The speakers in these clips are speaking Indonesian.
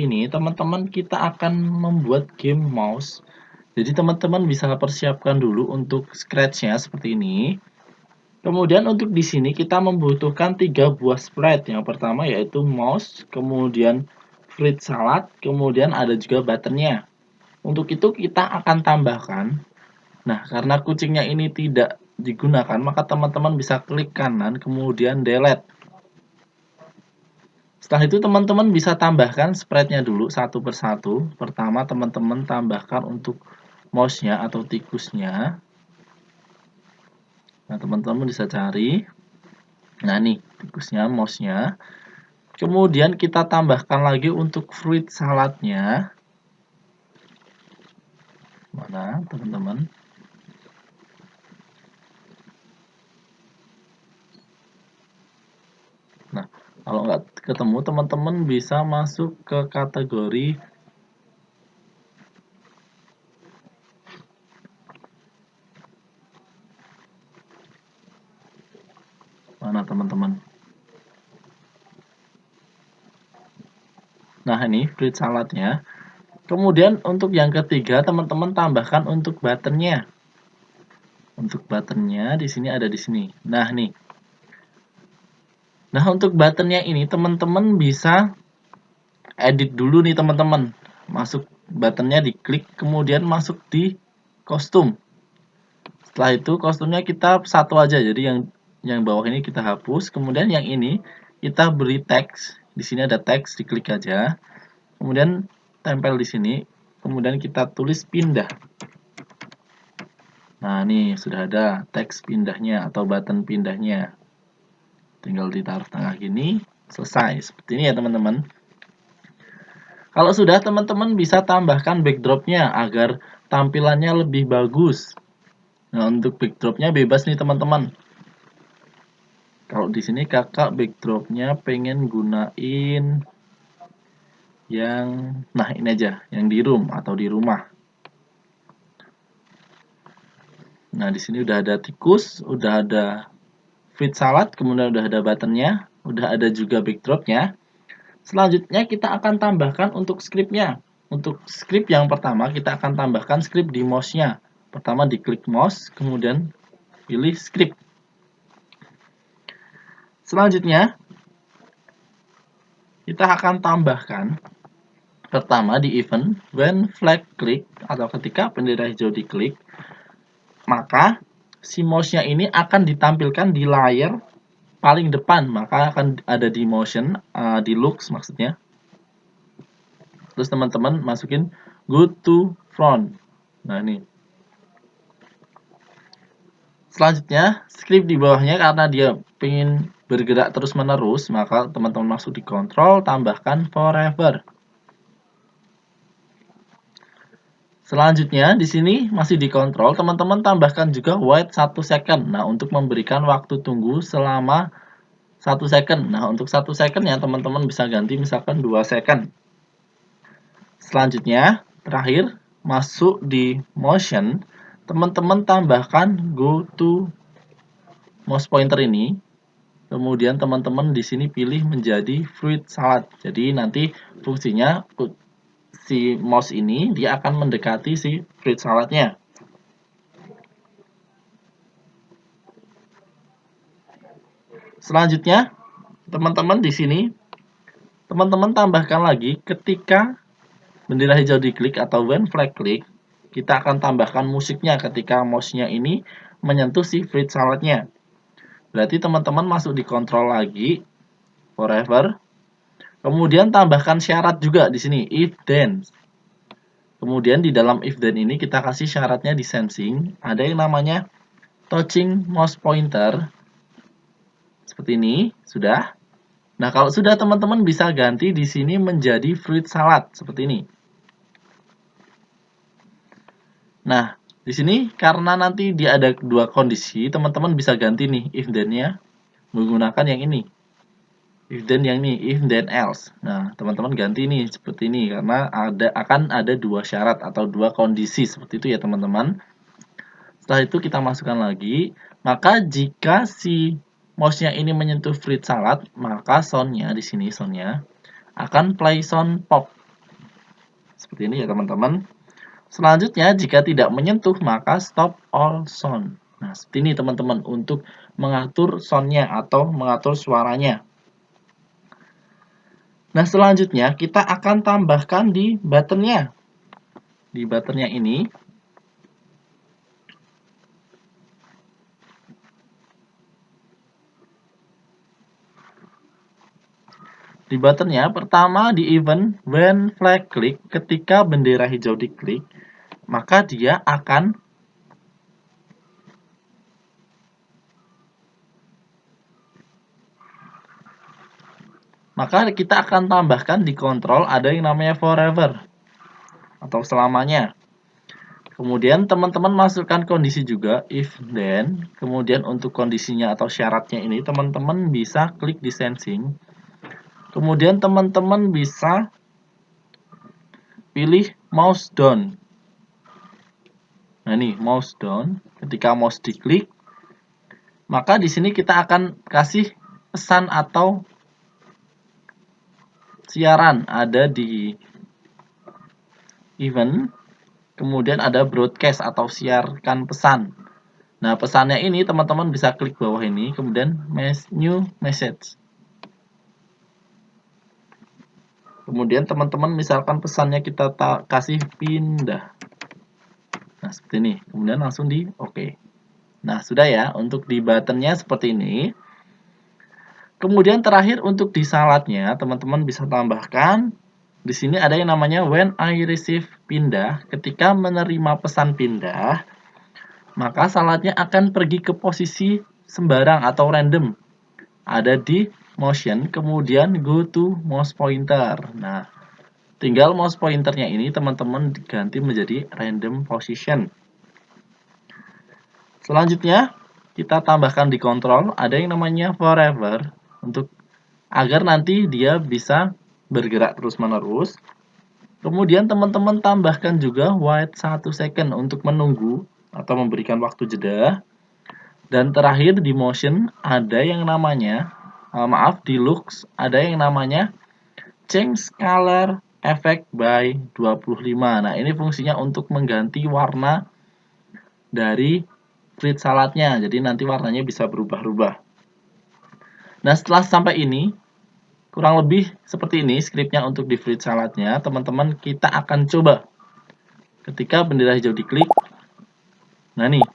ini teman-teman kita akan membuat game mouse. Jadi teman-teman bisa persiapkan dulu untuk scratch-nya seperti ini. Kemudian untuk di sini kita membutuhkan 3 buah sprite. Yang pertama yaitu mouse, kemudian fruit salad, kemudian ada juga buttonnya. Untuk itu kita akan tambahkan. Nah, karena kucingnya ini tidak digunakan, maka teman-teman bisa klik kanan kemudian delete. Setelah itu teman-teman bisa tambahkan sprite-nya dulu satu persatu. Pertama teman-teman tambahkan untuk mouse-nya atau tikusnya. Nah, teman-teman bisa cari. Nah, nih tikusnya, mouse-nya. Kemudian kita tambahkan lagi untuk fruit saladnya. Mana, teman-teman? Nah, kalau nggak ketemu, teman-teman bisa masuk ke kategori mana, teman-teman? Nah, ini fruit saladnya. Kemudian untuk yang ketiga, teman-teman tambahkan untuk buttonnya. Untuk buttonnya di sini ada di sini. Nah, nih. Nah, untuk buttonnya ini teman-teman bisa edit dulu nih, teman-teman. Masuk buttonnya diklik, kemudian masuk di kostum. Setelah itu kostumnya kita satu aja. Jadi yang bawah ini kita hapus, kemudian yang ini kita beri teks. Di sini ada teks, diklik aja. Kemudian tempel di sini, kemudian kita tulis pindah. Nah, ini sudah ada teks pindahnya atau button pindahnya. Tinggal ditaruh tengah gini, selesai. Seperti ini ya, teman-teman. Kalau sudah, teman-teman bisa tambahkan backdropnya agar tampilannya lebih bagus. Nah, untuk backdropnya bebas nih, teman-teman. Kalau di sini kakak backdropnya pengen gunain yang, nah ini aja, yang di room atau di rumah. Nah, di sini udah ada tikus, udah ada fruit salad, kemudian udah ada buttonnya, udah ada juga backdropnya. Selanjutnya kita akan tambahkan untuk scriptnya. Untuk script yang pertama kita akan tambahkan script di mouse-nya. Pertama diklik mouse, kemudian pilih script. Selanjutnya kita akan tambahkan pertama di event when flag click atau ketika bendera hijau diklik, maka si mouse-nya ini akan ditampilkan di layar paling depan, maka akan ada di motion, di looks maksudnya. Terus teman-teman masukin go to front. Nah, ini. Selanjutnya, script di bawahnya karena dia ingin bergerak terus-menerus, maka teman-teman masuk di control, tambahkan forever. Selanjutnya, di sini masih dikontrol, teman-teman tambahkan juga wait 1 second. Nah, untuk memberikan waktu tunggu selama 1 second. Nah, untuk 1 second ya teman-teman bisa ganti misalkan 2 second. Selanjutnya, terakhir, masuk di motion, teman-teman tambahkan go to mouse pointer ini. Kemudian teman-teman di sini pilih menjadi fruit salad. Jadi nanti fungsinya si mouse ini dia akan mendekati si fruit saladnya. Selanjutnya, teman-teman di sini teman-teman tambahkan lagi ketika bendera hijau diklik atau when flag click, kita akan tambahkan musiknya ketika mouse-nya ini menyentuh si fruit saladnya. Berarti teman-teman masuk di control lagi forever. Kemudian tambahkan syarat juga di sini if then. Kemudian di dalam if then ini kita kasih syaratnya di sensing, ada yang namanya touching mouse pointer. Seperti ini, sudah. Nah, kalau sudah teman-teman bisa ganti di sini menjadi fruit salad seperti ini. Nah, di sini karena nanti dia ada dua kondisi, teman-teman bisa ganti nih if then-nya menggunakan yang ini. If then yang ini, if then else. Nah, teman-teman ganti nih seperti ini karena akan ada dua syarat atau dua kondisi seperti itu ya, teman-teman. Setelah itu kita masukkan lagi, maka jika si mouse-nya ini menyentuh fruit salad, maka sound-nya di sini sound-nya akan play sound pop. Seperti ini ya teman-teman. Selanjutnya, jika tidak menyentuh, maka stop all sound. Nah, seperti ini teman-teman untuk mengatur soundnya atau mengatur suaranya. Nah, selanjutnya kita akan tambahkan di buttonnya. Di buttonnya ini, pertama di event when flag click, ketika bendera hijau diklik, maka kita akan tambahkan di kontrol ada yang namanya forever atau selamanya. Kemudian teman-teman masukkan kondisi juga if then. Kemudian untuk kondisinya atau syaratnya ini teman-teman bisa klik di sensing. Kemudian teman-teman bisa pilih mouse down. Nah ini mouse down. Ketika mouse diklik, maka di sini kita akan kasih pesan atau siaran ada di event. Kemudian ada broadcast atau siarkan pesan. Nah pesannya ini teman-teman bisa klik bawah ini. Kemudian new message. Kemudian teman-teman misalkan pesannya kita kasih pindah. Nah, seperti ini. Kemudian langsung di OK. Nah, sudah ya untuk di buttonnya seperti ini. Kemudian terakhir untuk di saladnya, teman-teman bisa tambahkan di sini ada yang namanya when I receive pindah. Ketika menerima pesan pindah, maka saladnya akan pergi ke posisi sembarang atau random. Ada di motion, kemudian go to mouse pointer. Nah, tinggal mouse pointernya ini teman-teman diganti menjadi random position. Selanjutnya, kita tambahkan di kontrol ada yang namanya forever untuk agar nanti dia bisa bergerak terus-menerus. Kemudian teman-teman tambahkan juga wait 1 second untuk menunggu atau memberikan waktu jeda. Dan terakhir di motion ada yang namanya di looks ada yang namanya change color effect by 25. Nah, ini fungsinya untuk mengganti warna dari fruit saladnya. Jadi nanti warnanya bisa berubah-ubah. Nah, setelah sampai ini, kurang lebih seperti ini skripnya untuk di fruit saladnya. Teman-teman, kita akan coba. Ketika bendera hijau diklik, nah nih,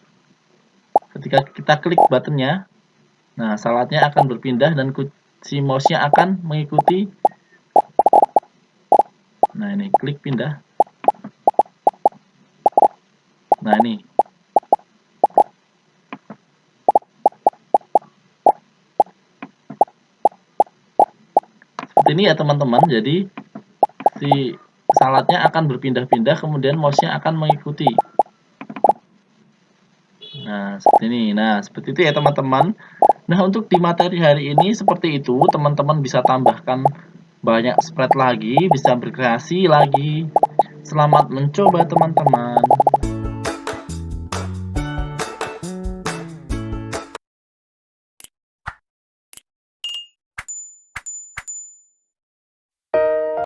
ketika kita klik buttonnya, nah saladnya akan berpindah dan si mouse-nya akan mengikuti. Nah ini, klik pindah. Nah ini. Seperti ini ya teman-teman, jadi si saladnya akan berpindah-pindah, kemudian mouse-nya akan mengikuti. Nah, seperti ini. Nah, seperti itu ya teman-teman. Nah, untuk di materi hari ini seperti itu, teman-teman bisa tambahkan banyak spread lagi, bisa berkreasi lagi. Selamat mencoba teman-teman.